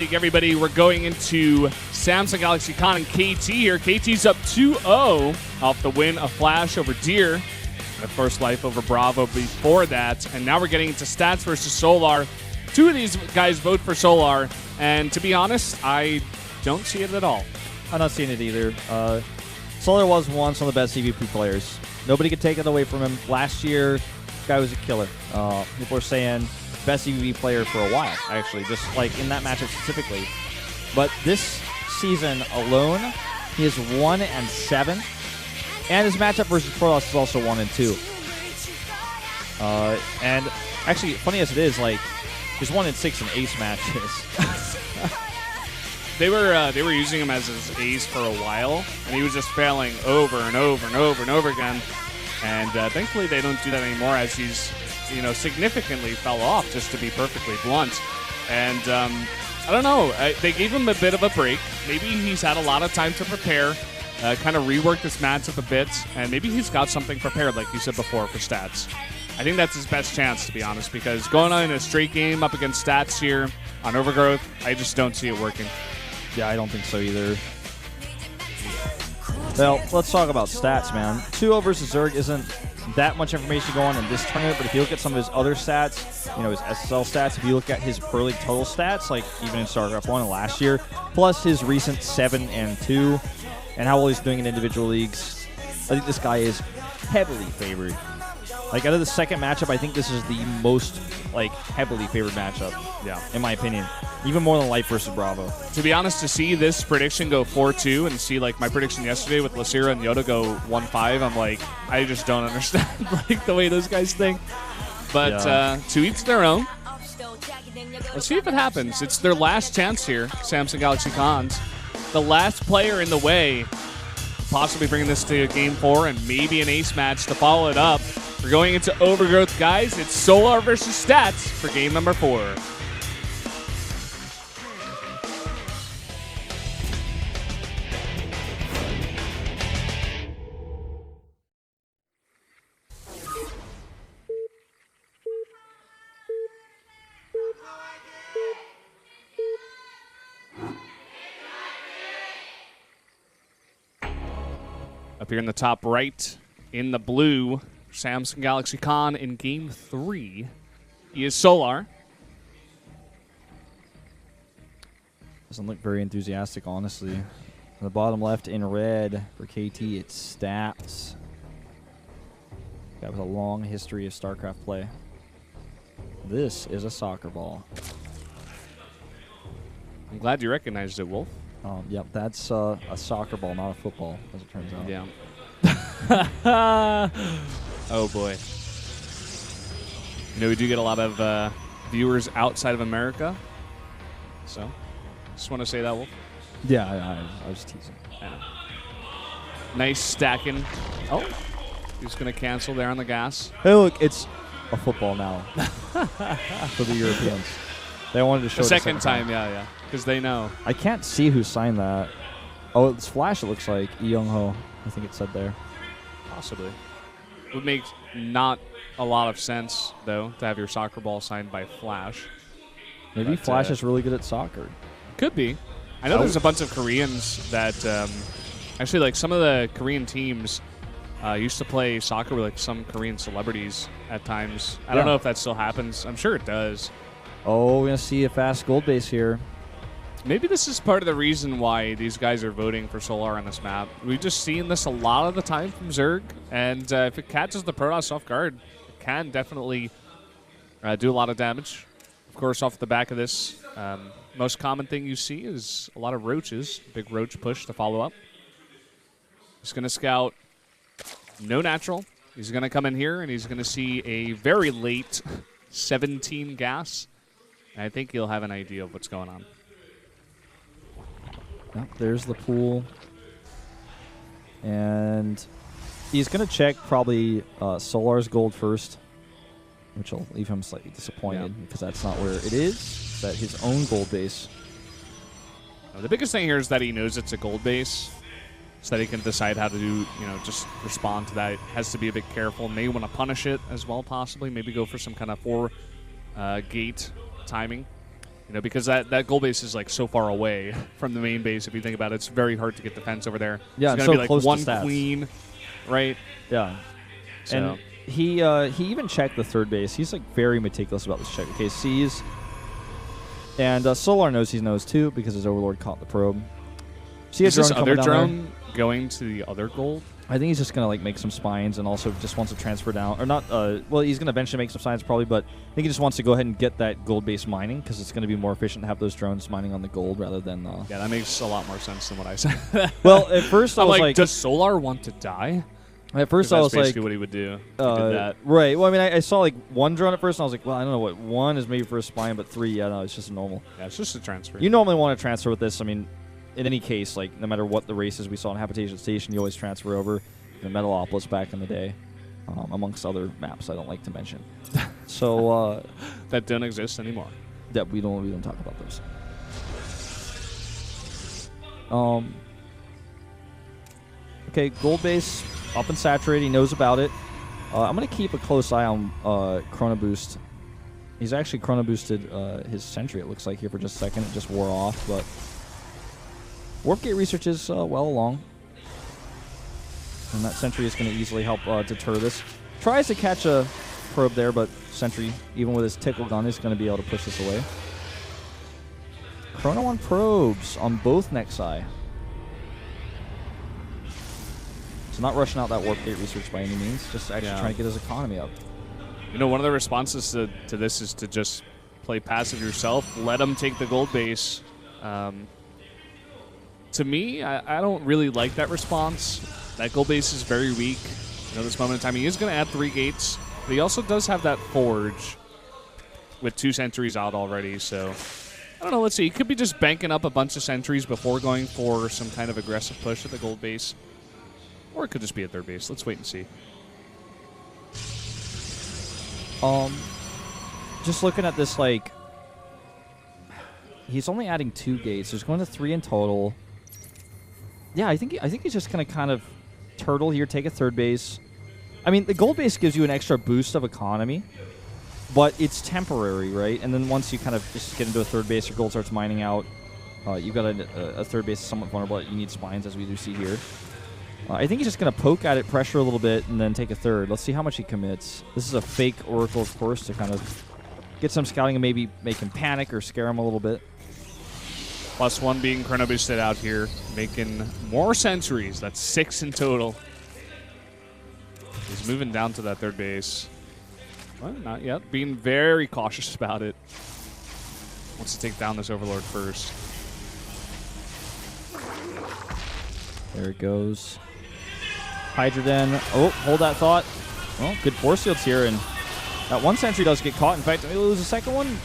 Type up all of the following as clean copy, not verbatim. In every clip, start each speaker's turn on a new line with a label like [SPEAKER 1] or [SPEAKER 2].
[SPEAKER 1] Everybody, we're going into Samsung Galaxy Con and KT here. KT's up 2-0 off the win of Flash over Deer. And of course, Life over Bravo before that. And now we're getting into Stats versus Solar. Two of these guys vote for Solar. And to be honest, I don't see it at all.
[SPEAKER 2] I'm not seeing it either. Solar was once one of the best CVP players. Nobody could take it away from him. Last year, this guy was a killer. People are saying best CVP player for a while, actually, just like in that matchup specifically. But this season alone, he is 1-7, and his matchup versus Protoss is also 1-2. And actually, funny as it is, like he's 1-6 in ace matches.
[SPEAKER 1] They were using him as his ace for a while, and he was just failing over and over and over and over again. And thankfully, they don't do that anymore, as he's significantly fell off, just to be perfectly blunt. And I don't know, they gave him a bit of a break. Maybe he's had a lot of time to prepare, kind of rework this matchup a bit, and maybe he's got something prepared, like you said before, for Stats. I think that's his best chance, to be honest, because going on in a straight game up against Stats here on Overgrowth, I just don't see it working.
[SPEAKER 2] Yeah, I don't think so either. Well, let's talk about Stats, man. 2-0 versus Zerg isn't that much information going on in this tournament, but if you look at some of his other stats, his SSL stats, if you look at his per league total stats, like even in Starcraft 1 and last year, plus his recent 7-2, and how well he's doing in individual leagues, I think this guy is heavily favored. Like, out of the second matchup, I think this is the most, heavily favored matchup, in my opinion. Even more than Life versus Bravo.
[SPEAKER 1] To be honest, to see this prediction go 4-2 and see, my prediction yesterday with Lacira and Yoda go 1-5, I'm like, I just don't understand, the way those guys think. But to each their own. Let's see if it happens. It's their last chance here, Samsung Galaxy Cons. The last player in the way, possibly bringing this to Game 4 and maybe an ace match to follow it up. We're going into Overgrowth, guys. It's Solar versus Stats for game number 4. Up here in the top right, in the blue, Samsung Galaxy Con in Game 3. He is Solar.
[SPEAKER 2] Doesn't look very enthusiastic, honestly. On the bottom left in red for KT, it's Stats. Guy with a long history of StarCraft play. This is a soccer ball.
[SPEAKER 1] I'm glad you recognized it, Wolf.
[SPEAKER 2] Yep, that's a soccer ball, not a football, as it turns out.
[SPEAKER 1] Yeah. Oh, boy. We do get a lot of viewers outside of America. So, just want to say that, Wolf.
[SPEAKER 2] Yeah, I was teasing.
[SPEAKER 1] Yeah. Nice stacking. Oh, he's going to cancel there on the gas.
[SPEAKER 2] Hey, look, it's a football now for the Europeans. They wanted to show
[SPEAKER 1] the second time, yeah, because they know.
[SPEAKER 2] I can't see who signed that. Oh, it's Flash, it looks like. Young-ho, I think it said there.
[SPEAKER 1] Possibly. Would make not a lot of sense, though, to have your soccer ball signed by Flash.
[SPEAKER 2] Maybe Flash is really good at soccer.
[SPEAKER 1] Could be. I know there's a bunch of Koreans that actually, some of the Korean teams used to play soccer with some Korean celebrities at times. I don't know if that still happens. I'm sure it does.
[SPEAKER 2] Oh, we're going to see a fast gold base here.
[SPEAKER 1] Maybe this is part of the reason why these guys are voting for Solar on this map. We've just seen this a lot of the time from Zerg, and if it catches the Protoss off guard, it can definitely do a lot of damage. Of course, off the back of this, most common thing you see is a lot of roaches. Big roach push to follow up. He's going to scout no natural. He's going to come in here, and he's going to see a very late 17 gas. And I think he'll have an idea of what's going on.
[SPEAKER 2] Yep, there's the pool. And he's going to check probably Solar's gold first, which will leave him slightly disappointed because that's not where it is. It's at his own gold base.
[SPEAKER 1] Now, the biggest thing here is that he knows it's a gold base, so that he can decide how to do, just respond to that. It has to be a bit careful. May want to punish it as well, possibly. Maybe go for some kind of 4 gate timing. You know, because that gold base is like so far away from the main base. If you think about it, it's very hard to get defense over there.
[SPEAKER 2] Yeah,
[SPEAKER 1] it's
[SPEAKER 2] it's
[SPEAKER 1] gonna
[SPEAKER 2] so
[SPEAKER 1] be
[SPEAKER 2] close
[SPEAKER 1] like
[SPEAKER 2] to
[SPEAKER 1] one
[SPEAKER 2] stats.
[SPEAKER 1] queen, right?
[SPEAKER 2] Yeah.
[SPEAKER 1] So.
[SPEAKER 2] And he even checked the third base. He's like very meticulous about this check. Okay, sees. And Solar knows he knows too because his Overlord caught the probe. See a
[SPEAKER 1] is this
[SPEAKER 2] drone
[SPEAKER 1] other
[SPEAKER 2] coming down
[SPEAKER 1] drone going to the other gold?
[SPEAKER 2] I think he's just going to like make some spines and also just wants to transfer down. Or not, well, he's going to eventually make some spines probably, but I think he just wants to go ahead and get that gold-based mining because it's going to be more efficient to have those drones mining on the gold rather than...
[SPEAKER 1] Yeah, that makes a lot more sense than what I said.
[SPEAKER 2] Well, at first I was like...
[SPEAKER 1] Does Solar want to die?
[SPEAKER 2] At first I was like...
[SPEAKER 1] That's basically what he would do if he did that.
[SPEAKER 2] Right. Well, I mean, I saw like one drone at first and I was like, well, I don't know what. One is maybe for a spine, but three, yeah, no, it's just a normal.
[SPEAKER 1] Yeah, it's just a transfer.
[SPEAKER 2] You normally want to transfer with this. I mean, in any case, like no matter what the races we saw in Habitation Station, you always transfer over. The Metalopolis back in the day, amongst other maps I don't like to mention. So
[SPEAKER 1] that don't exist anymore.
[SPEAKER 2] That we don't talk about those. Okay, gold base up and saturated. He knows about it. I'm gonna keep a close eye on Chrono Boost. He's actually Chrono Boosted his Sentry. It looks like here for just a second. It just wore off, but Warp Gate research is well along. And that Sentry is going to easily help deter this. Tries to catch a probe there, but Sentry, even with his tickle gun, is going to be able to push this away. Chrono on probes on both Nexi. So not rushing out that Warp Gate research by any means, just actually trying to get his economy up.
[SPEAKER 1] You know, one of the responses to this is to just play passive yourself, let him take the gold base. To me, I don't really like that response. That gold base is very weak. You know, this moment in time, he is going to add 3 gates, but he also does have that forge with 2 sentries out already. So I don't know. Let's see. He could be just banking up a bunch of sentries before going for some kind of aggressive push at the gold base, or it could just be at third base. Let's wait and see.
[SPEAKER 2] Just looking at this, like, he's only adding 2 gates. There's going to 3 in total. Yeah, I think he's just going to kind of turtle here, take a third base. I mean, the gold base gives you an extra boost of economy, but it's temporary, right? And then once you kind of just get into a third base, your gold starts mining out. You've got a third base somewhat vulnerable. You need spines, as we do see here. I think he's just going to poke at it, pressure a little bit, and then take a third. Let's see how much he commits. This is a fake Oracle, of course, to kind of get some scouting and maybe make him panic or scare him a little bit.
[SPEAKER 1] +1 being Chrono Boosted out here, making more sentries. That's 6 in total. He's moving down to that third base. Well, not yet. Being very cautious about it. Wants to take down this Overlord first.
[SPEAKER 2] There it goes. Hydroden. Oh, hold that thought. Well, good force fields here, and that one sentry does get caught. In fact, did he lose the second one?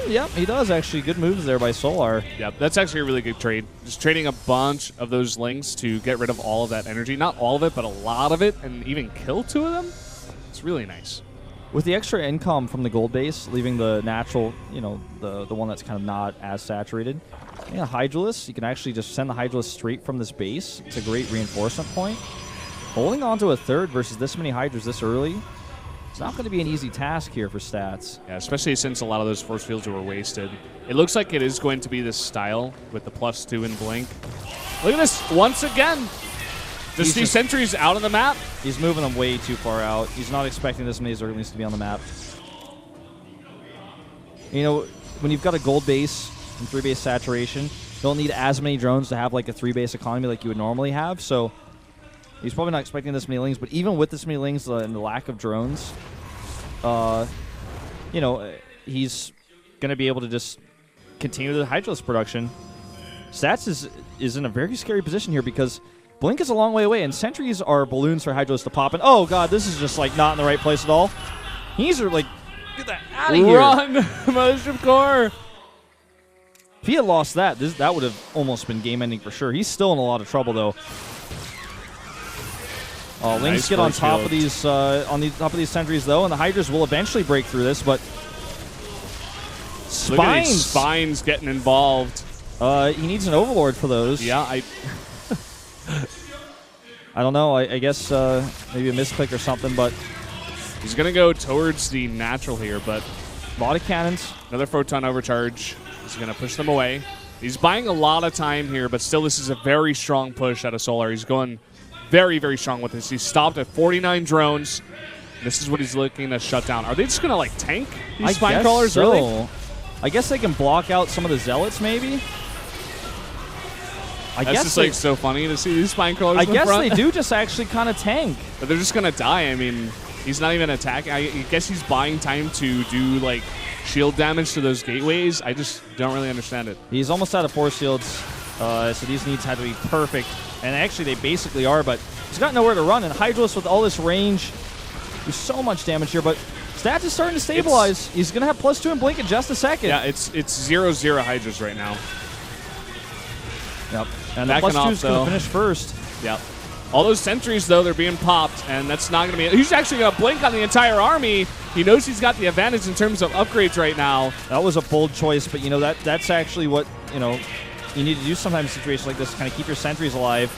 [SPEAKER 2] Yep, he does, actually. Good moves there by Solar.
[SPEAKER 1] Yep, that's actually a really good trade. Just trading a bunch of those links to get rid of all of that energy. Not all of it, but a lot of it, and even kill 2 of them. It's really nice.
[SPEAKER 2] With the extra income from the gold base, leaving the natural, you know, the one that's kind of not as saturated. Yeah, Hydralisk, you can actually just send the Hydralisk straight from this base. It's a great reinforcement point. Holding on to a third versus this many Hydras this early, it's not going to be an easy task here for stats.
[SPEAKER 1] Yeah, especially since a lot of those force fields were wasted. It looks like it is going to be this style with the +2 in Blink. Look at this once again. Just these sentries out of the map.
[SPEAKER 2] He's moving them way too far out. He's not expecting this many Zerglings to be on the map. You know, when you've got a gold base and 3 base saturation, you don't need as many drones to have like a 3 base economy like you would normally have. So he's probably not expecting this many lings, but even with this many lings and the lack of drones, you know, he's going to be able to just continue the Hydralisk production. Stats is in a very scary position here because Blink is a long way away, and sentries are balloons for Hydralisk to pop. And oh god, this is just like not in the right place at all. He's like, get that out of here!
[SPEAKER 1] Run, Mothership Core!
[SPEAKER 2] If he had lost that, that would have almost been game-ending for sure. He's still in a lot of trouble though. Lings
[SPEAKER 1] Nice
[SPEAKER 2] get on
[SPEAKER 1] force
[SPEAKER 2] top
[SPEAKER 1] field.
[SPEAKER 2] of these top of these sentries though, and the Hydras will eventually break through this. But
[SPEAKER 1] Look at these
[SPEAKER 2] spines,
[SPEAKER 1] spines getting involved.
[SPEAKER 2] he needs an Overlord for those.
[SPEAKER 1] Yeah,
[SPEAKER 2] I don't know. I guess maybe a misclick or something, but
[SPEAKER 1] he's going to go towards the natural here, but
[SPEAKER 2] A lot of cannons.
[SPEAKER 1] Another Photon Overcharge. He's going to push them away. He's buying a lot of time here, but still this is a very strong push out of Solar. He's going very, very strong with this. He's stopped at 49 drones. This is what he's looking to shut down. Are they just going to, like, tank these spine crawlers,
[SPEAKER 2] so.
[SPEAKER 1] really?
[SPEAKER 2] I guess they can block out some of the Zealots, maybe?
[SPEAKER 1] That's just, like, so funny to see these spine crawlers in the front.
[SPEAKER 2] They do just actually kind of tank.
[SPEAKER 1] But they're just going to die. I mean, he's not even attacking. I guess he's buying time to do, like, shield damage to those gateways. I just don't really understand it.
[SPEAKER 2] He's almost out of force shields, so these needs had to be perfect. And actually, they basically are, but he's got nowhere to run. And Hydros with all this range, do so much damage here. But Stats is starting to stabilize. He's going to have +2 and Blink in just a second.
[SPEAKER 1] Yeah, it's 0-0 Hydras right now.
[SPEAKER 2] Yep. And the +2 is going to finish first.
[SPEAKER 1] Yep. All those sentries, though, they're being popped, and that's not going to be... He's actually going to blink on the entire army. He knows he's got the advantage in terms of upgrades right now.
[SPEAKER 2] That was a bold choice, but, you know, that's actually what, you know, you need to do sometimes in situations like this, kind of keep your sentries alive.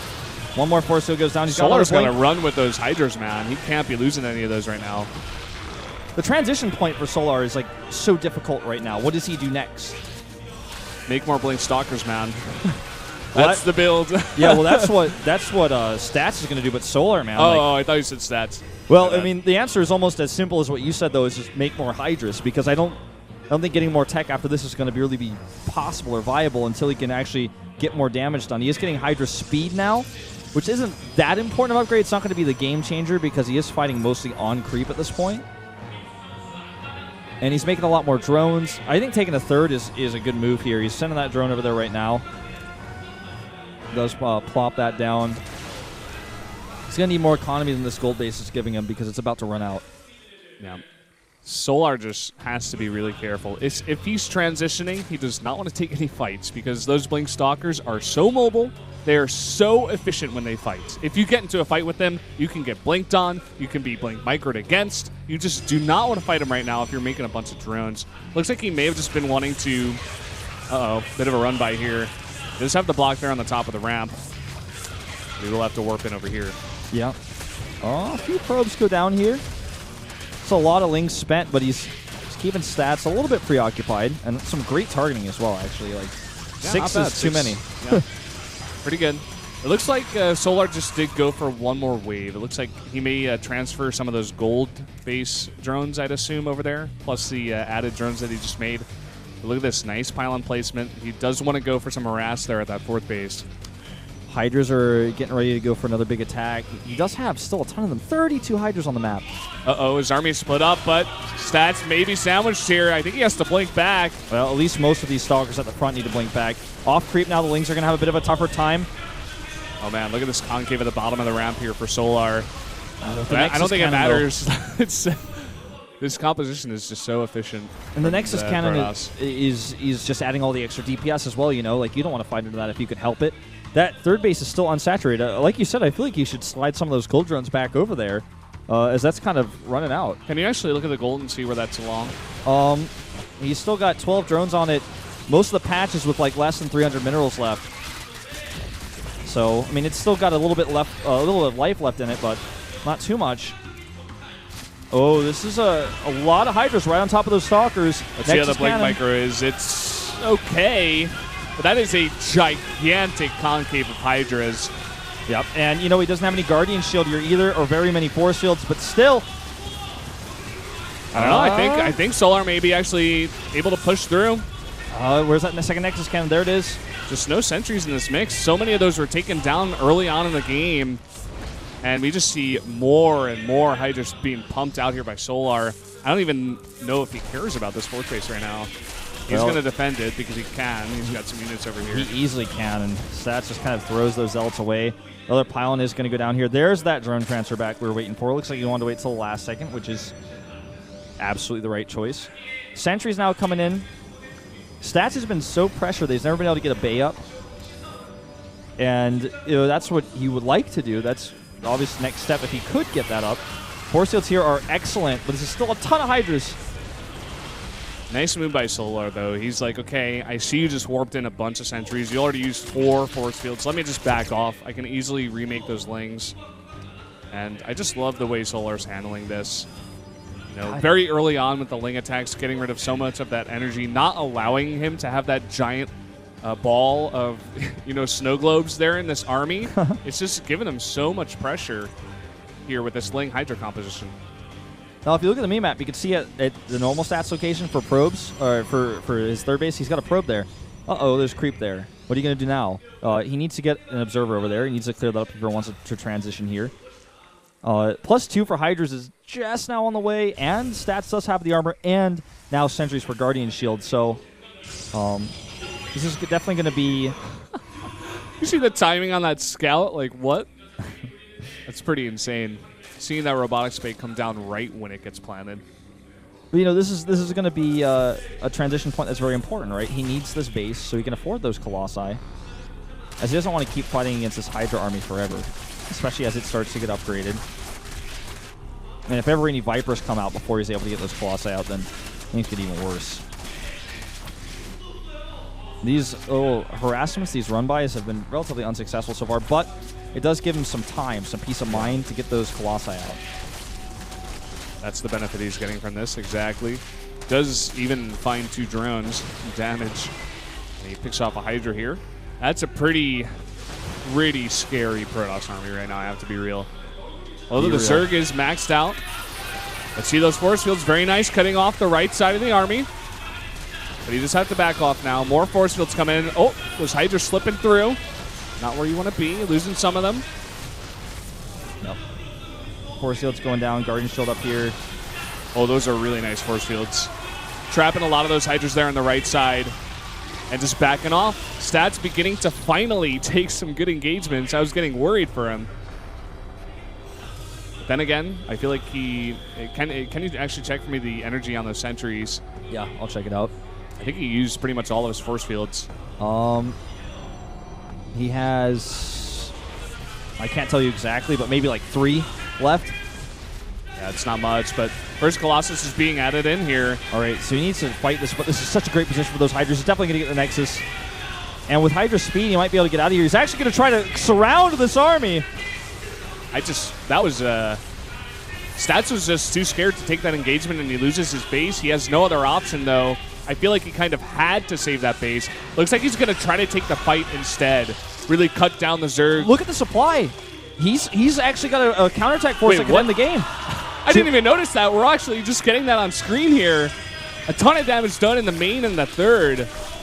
[SPEAKER 2] One more force field goes down.
[SPEAKER 1] Solar's going to run with those Hydras, man. He can't be losing any of those right now.
[SPEAKER 2] The transition point for Solar is, like, so difficult right now. What does he do next?
[SPEAKER 1] Make more Blink Stalkers, man. That's the build.
[SPEAKER 2] Yeah, well, that's what Stats is going to do, but Solar, man.
[SPEAKER 1] Oh, I thought you said Stats.
[SPEAKER 2] Well, I mean, the answer is almost as simple as what you said, though, is just make more Hydras, because I don't think getting more tech after this is going to really be possible or viable until he can actually get more damage done. He is getting Hydra speed now, which isn't that important of upgrade. It's not going to be the game changer because he is fighting mostly on creep at this point. And he's making a lot more drones. I think taking a third is a good move here. He's sending that drone over there right now. He does plop that down. He's going to need more economy than this gold base is giving him because it's about to run out.
[SPEAKER 1] Yeah. Solar just has to be really careful. If he's transitioning, he does not want to take any fights because those Blink Stalkers are so mobile. They are so efficient when they fight. If you get into a fight with them, you can get blinked on. You can be blink microed against. You just do not want to fight him right now if you're making a bunch of drones. Looks like he may have just been wanting to... Uh-oh, bit of a run by here. They just have the block there on the top of the ramp. We will have to warp in over here.
[SPEAKER 2] Yeah. Oh, a few probes go down here. It's a lot of links spent, but he's keeping Stats a little bit preoccupied. And some great targeting as well, actually. Like, yeah, 6 is too many.
[SPEAKER 1] Yeah. Pretty good. It looks like Solar just did go for one more wave. It looks like he may transfer some of those gold base drones, I'd assume, over there, plus the added drones that he just made. But look at this nice pylon placement. He does want to go for some harass there at that fourth base.
[SPEAKER 2] Hydras are getting ready to go for another big attack. He does have still a ton of them. 32 Hydras on the map.
[SPEAKER 1] Uh-oh, his army split up, but Stats may be sandwiched here. I think he has to blink back.
[SPEAKER 2] Well, at least most of these Stalkers at the front need to blink back. Off creep now, the Lings are going to have a bit of a tougher time.
[SPEAKER 1] Oh, man, look at this concave at the bottom of the ramp here for Solar. I don't think it matters. This composition is just so efficient.
[SPEAKER 2] And the Nexus Cannon is just adding all the extra DPS as well, you know? Like, you don't want to fight into that if you could help it. That third base is still unsaturated. Like you said, I feel like you should slide some of those gold drones back over there, as that's kind of running out.
[SPEAKER 1] Can you actually look at the gold and see where that's along?
[SPEAKER 2] He's still got 12 drones on it. Most of the patches with like less than 300 minerals left. So, I mean, it's still got a little bit left, a little bit of life left in it, but not too much. Oh, this is a lot of Hydras right on top of those Stalkers.
[SPEAKER 1] Let's see how the Blink Micro is. It's okay, but that is a gigantic concave of Hydras.
[SPEAKER 2] Yep, and you know, he doesn't have any Guardian Shield here either, or very many Force Fields, but still.
[SPEAKER 1] I don't know, I think Solar may be actually able to push through.
[SPEAKER 2] Where's that second Nexus Cannon? There it is.
[SPEAKER 1] Just no sentries in this mix. So many of those were taken down early on in the game. And we just see more and more Hydras being pumped out here by Solar. I don't even know if he cares about this fourth base right now. He's going to defend it because he can. He's got some units over here.
[SPEAKER 2] He easily can, and Stats just kind of throws those Zealots away. The other pylon is going to go down here. There's that drone transfer back we were waiting for. Looks like you wanted to wait till the last second, which is absolutely the right choice. Sentry's now coming in. Stats has been so pressured that he's never been able to get a Bay up. And you know, that's what he would like to do. That's the obvious next step if he could get that up. Force Fields here are excellent, but this is still a ton of Hydras.
[SPEAKER 1] Nice move by Solar, though. He's like, okay, I see you just warped in a bunch of sentries. You already used 4 Force Fields. Let me just back off. I can easily remake those Lings. And I just love the way Solar's handling this. You know, very early on with the Ling attacks, getting rid of so much of that energy, not allowing him to have that giant ball of, you know, snow globes there in this army. It's just giving him so much pressure here with this Ling Hydra composition.
[SPEAKER 2] Now, if you look at the mini map, you can see at the normal stats location for probes, or for his third base, he's got a probe there. Uh-oh, there's creep there. What are you going to do now? He needs to get an observer over there. He needs to clear that up if he wants to transition here. +2 for Hydras is just now on the way, and Stats does have the armor, and now Sentries for Guardian Shield. So, this is definitely going to be...
[SPEAKER 1] You see the timing on that scout? Like, what? That's pretty insane. Seeing that robotic spade come down right when it gets planted.
[SPEAKER 2] But, you know, this is going to be a transition point that's very important, right? He needs this base so he can afford those Colossi, as he doesn't want to keep fighting against this Hydra army forever, especially as it starts to get upgraded. And if ever any Vipers come out before he's able to get those Colossi out, then things get even worse. These little harassments, these run-bys, have been relatively unsuccessful so far, but it does give him some time, some peace of mind to get those Colossi out.
[SPEAKER 1] That's the benefit he's getting from this, exactly. Does even find 2 drones damage. And he picks off a Hydra here. That's a pretty scary Protoss army right now, I have to be real. Although the Zerg is maxed out. Let's see those force fields. Very nice, cutting off the right side of the army. But he just has to back off now. More force fields come in. Oh, those Hydras slipping through. Not where you want to be. Losing some of them.
[SPEAKER 2] Nope. Force fields going down. Guardian Shield up here.
[SPEAKER 1] Oh, those are really nice force fields. Trapping a lot of those Hydras there on the right side. And just backing off. Stats beginning to finally take some good engagements. I was getting worried for him. But then again, I feel like can you actually check for me the energy on those sentries?
[SPEAKER 2] Yeah, I'll check it out.
[SPEAKER 1] I think he used pretty much all of his force fields.
[SPEAKER 2] He has, I can't tell you exactly, but maybe like 3 left.
[SPEAKER 1] Yeah, it's not much, but first Colossus is being added in here.
[SPEAKER 2] All right, so he needs to fight this, but this is such a great position for those Hydras. He's definitely going to get the Nexus. And with Hydra speed, he might be able to get out of here. He's actually going to try to surround this army. Stats was just too scared to take that engagement, and he loses his base. He has no other option, though. I feel like he kind of had to save that base. Looks like he's going to try to take the fight instead. Really cut down the Zerg. Look at the supply. He's actually got a counterattack force that can win the game.
[SPEAKER 1] I didn't even notice that. We're actually just getting that on screen here. A ton of damage done in the main and the third.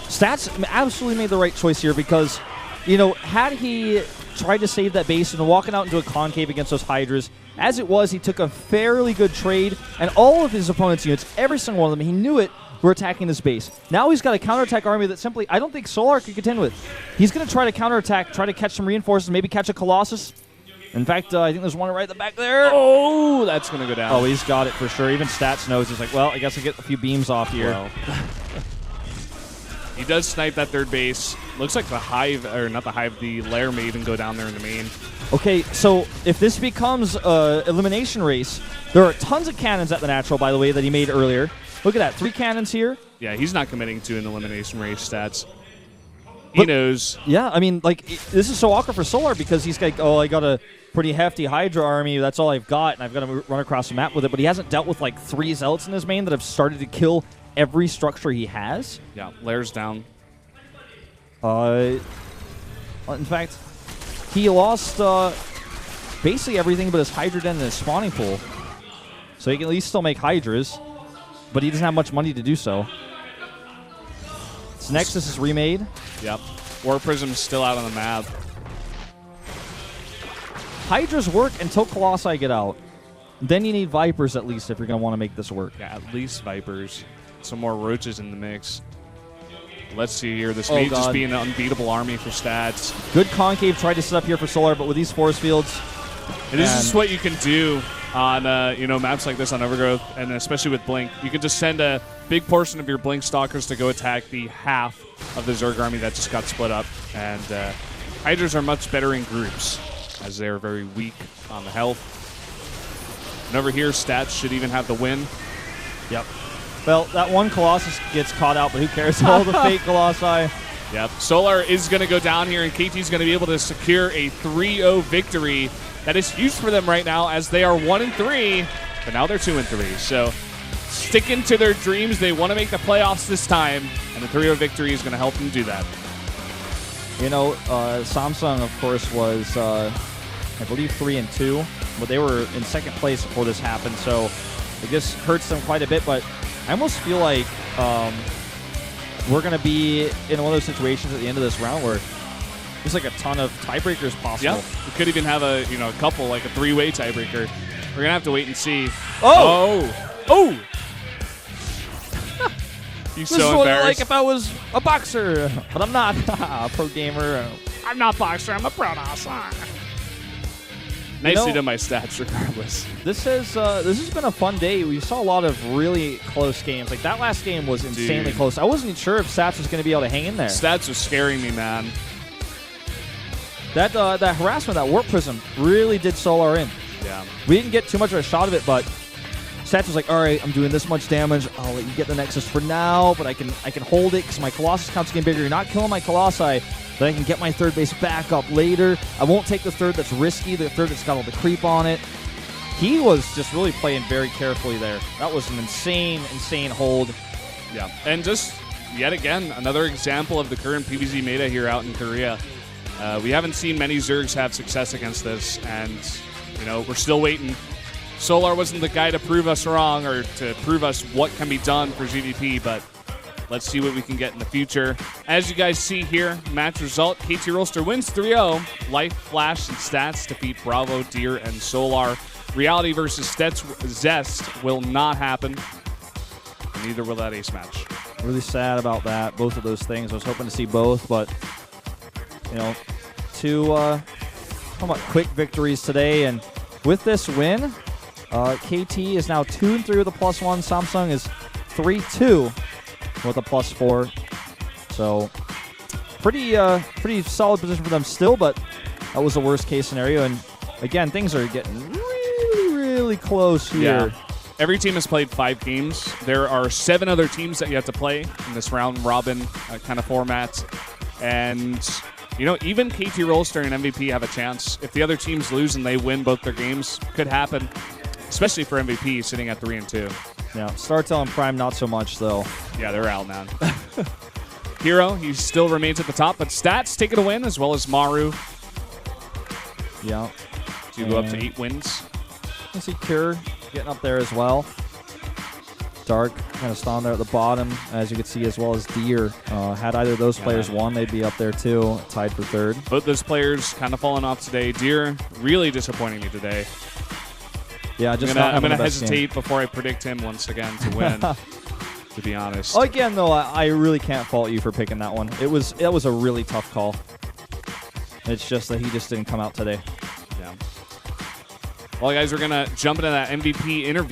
[SPEAKER 2] Stats absolutely made the right choice here because, you know, had he tried to save that base and walking out into a concave against those Hydras, as it was, he took a fairly good trade, and all of his opponent's units, every single one of them, he knew it, were attacking this base. Now he's got a counterattack army that simply, I don't think Solar could contend with. He's going to try to counterattack, try to catch some reinforcements, maybe catch a Colossus. In fact, I think there's one right at the back there.
[SPEAKER 1] Oh, that's going to go down.
[SPEAKER 2] Oh, he's got it for sure. Even Stats knows. He's like, well, I guess I'll get a few beams off here.
[SPEAKER 1] Well. He does snipe that third base. Looks like the Hive, or not the Hive, the Lair may even go down there in the main.
[SPEAKER 2] Okay, so if this becomes an elimination race, there are tons of cannons at the natural, by the way, that he made earlier. Look at that, 3 cannons here.
[SPEAKER 1] Yeah, he's not committing to an elimination race, Stats. He knows.
[SPEAKER 2] Yeah, I mean, like, this is so awkward for Solar because he's like, oh, I got a pretty hefty Hydra army. That's all I've got, and I've got to run across the map with it. But he hasn't dealt with, like, 3 Zealots in his main that have started to kill every structure he has.
[SPEAKER 1] Yeah, Lair's down.
[SPEAKER 2] In fact, he lost basically everything but his Hydra Den and his spawning pool. So he can at least still make Hydras, but he doesn't have much money to do so. His Nexus is remade.
[SPEAKER 1] Yep. War Prism's still out on the map.
[SPEAKER 2] Hydras work until Colossi get out. Then you need Vipers at least if you're going to want to make this work.
[SPEAKER 1] Yeah, at least Vipers. Some more Roaches in the mix. Let's see here. This may just be an unbeatable army for Stats.
[SPEAKER 2] Good concave tried to set up here for Solar, but with these force fields...
[SPEAKER 1] And this is what you can do on maps like this on Overgrowth, and especially with Blink. You can just send a big portion of your Blink Stalkers to go attack the half of the Zerg army that just got split up. And Hydras are much better in groups, as they are very weak on the health. And over here, Stats should even have the win.
[SPEAKER 2] Yep. Well, that one Colossus gets caught out, but who cares? All the fake Colossi.
[SPEAKER 1] Yep. Solar is going to go down here, and KT's going to be able to secure a 3-0 victory. That is huge for them right now, as they are 1-3, but now they're 2-3. So sticking to their dreams. They want to make the playoffs this time, and the 3-0 victory is going to help them do that.
[SPEAKER 2] You know, Samsung, of course, was, I believe, 3-2, but they were in second place before this happened, so it just hurts them quite a bit. But I almost feel like we're going to be in one of those situations at the end of this round where there's like a ton of tiebreakers possible.
[SPEAKER 1] Yeah, we could even have a couple, like a 3-way tiebreaker. We're gonna have to wait and see.
[SPEAKER 2] Oh!
[SPEAKER 1] He's
[SPEAKER 2] This
[SPEAKER 1] so
[SPEAKER 2] is what I
[SPEAKER 1] embarrassed.
[SPEAKER 2] like if I was a boxer, but I'm not. A pro gamer.
[SPEAKER 1] I'm not boxer. I'm a pro dancer. Nicely done my stats, regardless.
[SPEAKER 2] This has been a fun day. We saw a lot of really close games. Like that last game was insanely close. I wasn't sure if Stats was going to be able to hang in there.
[SPEAKER 1] Stats was scaring me, man.
[SPEAKER 2] That harassment, that warp prism, really did Solar in.
[SPEAKER 1] Yeah.
[SPEAKER 2] We didn't get too much of a shot of it, but Stats was like, all right, I'm doing this much damage. I'll let you get the Nexus for now, but I can hold it because my Colossus count's getting bigger. You're not killing my Colossi, but I can get my third base back up later. I won't take the third that's risky, the third that's got all the creep on it. He was just really playing very carefully there. That was an insane hold.
[SPEAKER 1] Yeah, and just yet again, another example of the current PvZ meta here out in Korea. We haven't seen many Zergs have success against this, and we're still waiting. Solar wasn't the guy to prove us wrong or to prove us what can be done for GDP, but let's see what we can get in the future. As you guys see here, match result, KT Rolster wins 3-0. Life, Flash, and Stats defeat Bravo, Deer, and Solar. Reality versus Zest will not happen, and neither will that ace match.
[SPEAKER 2] Really sad about that, both of those things. I was hoping to see both, but two somewhat quick victories today, and with this win, KT is now 2-3 with a +1. Samsung is 3-2 with a +4. So pretty solid position for them still, but that was the worst case scenario. And again, things are getting really close here.
[SPEAKER 1] Yeah. Every team has played 5 games. There are 7 other teams that you have to play in this round robin kind of format, and even KT Rolster and MVP have a chance. If the other teams lose and they win both their games, could happen, especially for MVP sitting at 3-2.
[SPEAKER 2] Yeah, StarTale and Prime not so much though.
[SPEAKER 1] Yeah, they're out, man. Hero, he still remains at the top, but Stats taking a win as well as Maru.
[SPEAKER 2] Yeah.
[SPEAKER 1] To go up to 8 wins.
[SPEAKER 2] I see Cure getting up there as well. Dark kind of standing there at the bottom, as you can see, as well as Deer. Had either of those players won, they'd be up there too, tied for 3rd.
[SPEAKER 1] Both those players kind of falling off today. Deer really disappointing me today.
[SPEAKER 2] Yeah,
[SPEAKER 1] I'm gonna hesitate before I predict him once again to win. To be honest.
[SPEAKER 2] Again, though, I really can't fault you for picking that one. It was a really tough call. It's just that he just didn't come out today.
[SPEAKER 1] Yeah. Well, guys, we're gonna jump into that MVP interview.